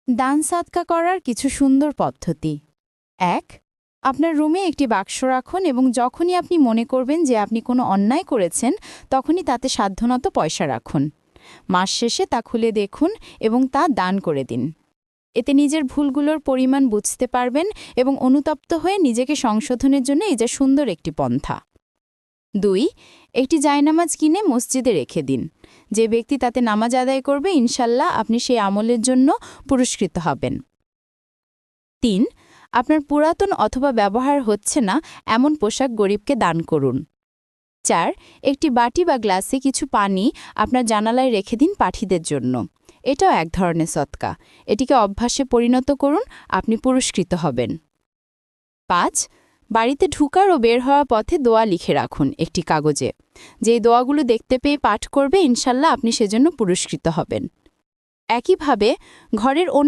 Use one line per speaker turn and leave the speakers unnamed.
দান সাদকা করার কিছু সুন্দর পদ্ধতি। ১. আপনার রুমে একটি বাক্স রাখুন এবং যখনই আপনি মনে করবেন যে আপনি কোনো অন্যায় করেছেন তখনই তাতে সাধ্যমতো পয়সা রাখুন। মাস শেষে তা খুলে দেখুন এবং তা দান করে দিন। এতে নিজের ভুলগুলোর পরিমাণ বুঝতে পারবেন এবং অনুতপ্ত হয়ে নিজেকে সংশোধনের জন্য এই যে সুন্দর একটি পন্থা। ২. একটি জায়নামাজ কিনে মসজিদে রেখে দিন। যে ব্যক্তি তাতে নামাজ আদায় করবে ইনশাল্লাহ আপনি সেই আমলের জন্য পুরস্কৃত হবেন। ৩. আপনার পুরাতন অথবা ব্যবহার হচ্ছে না এমন পোশাক গরিবকে দান করুন। ৪. একটি বাটি বা গ্লাসে কিছু পানি আপনার জানালায় রেখে দিন পাঠীদের জন্য। এটাও এক ধরনের সদকা। এটিকে অভ্যাসে পরিণত করুন, আপনি পুরস্কৃত হবেন। ৫. বাড়িতে ঢুকার ও বের হওয়ার পথে দোয়া লিখে রাখুন একটি কাগজে। যেই দোয়াগুলো দেখতে পেয়ে পাঠ করবে ইনশাল্লাহ আপনি সেজন্য পুরস্কৃত হবেন। একইভাবে ঘরের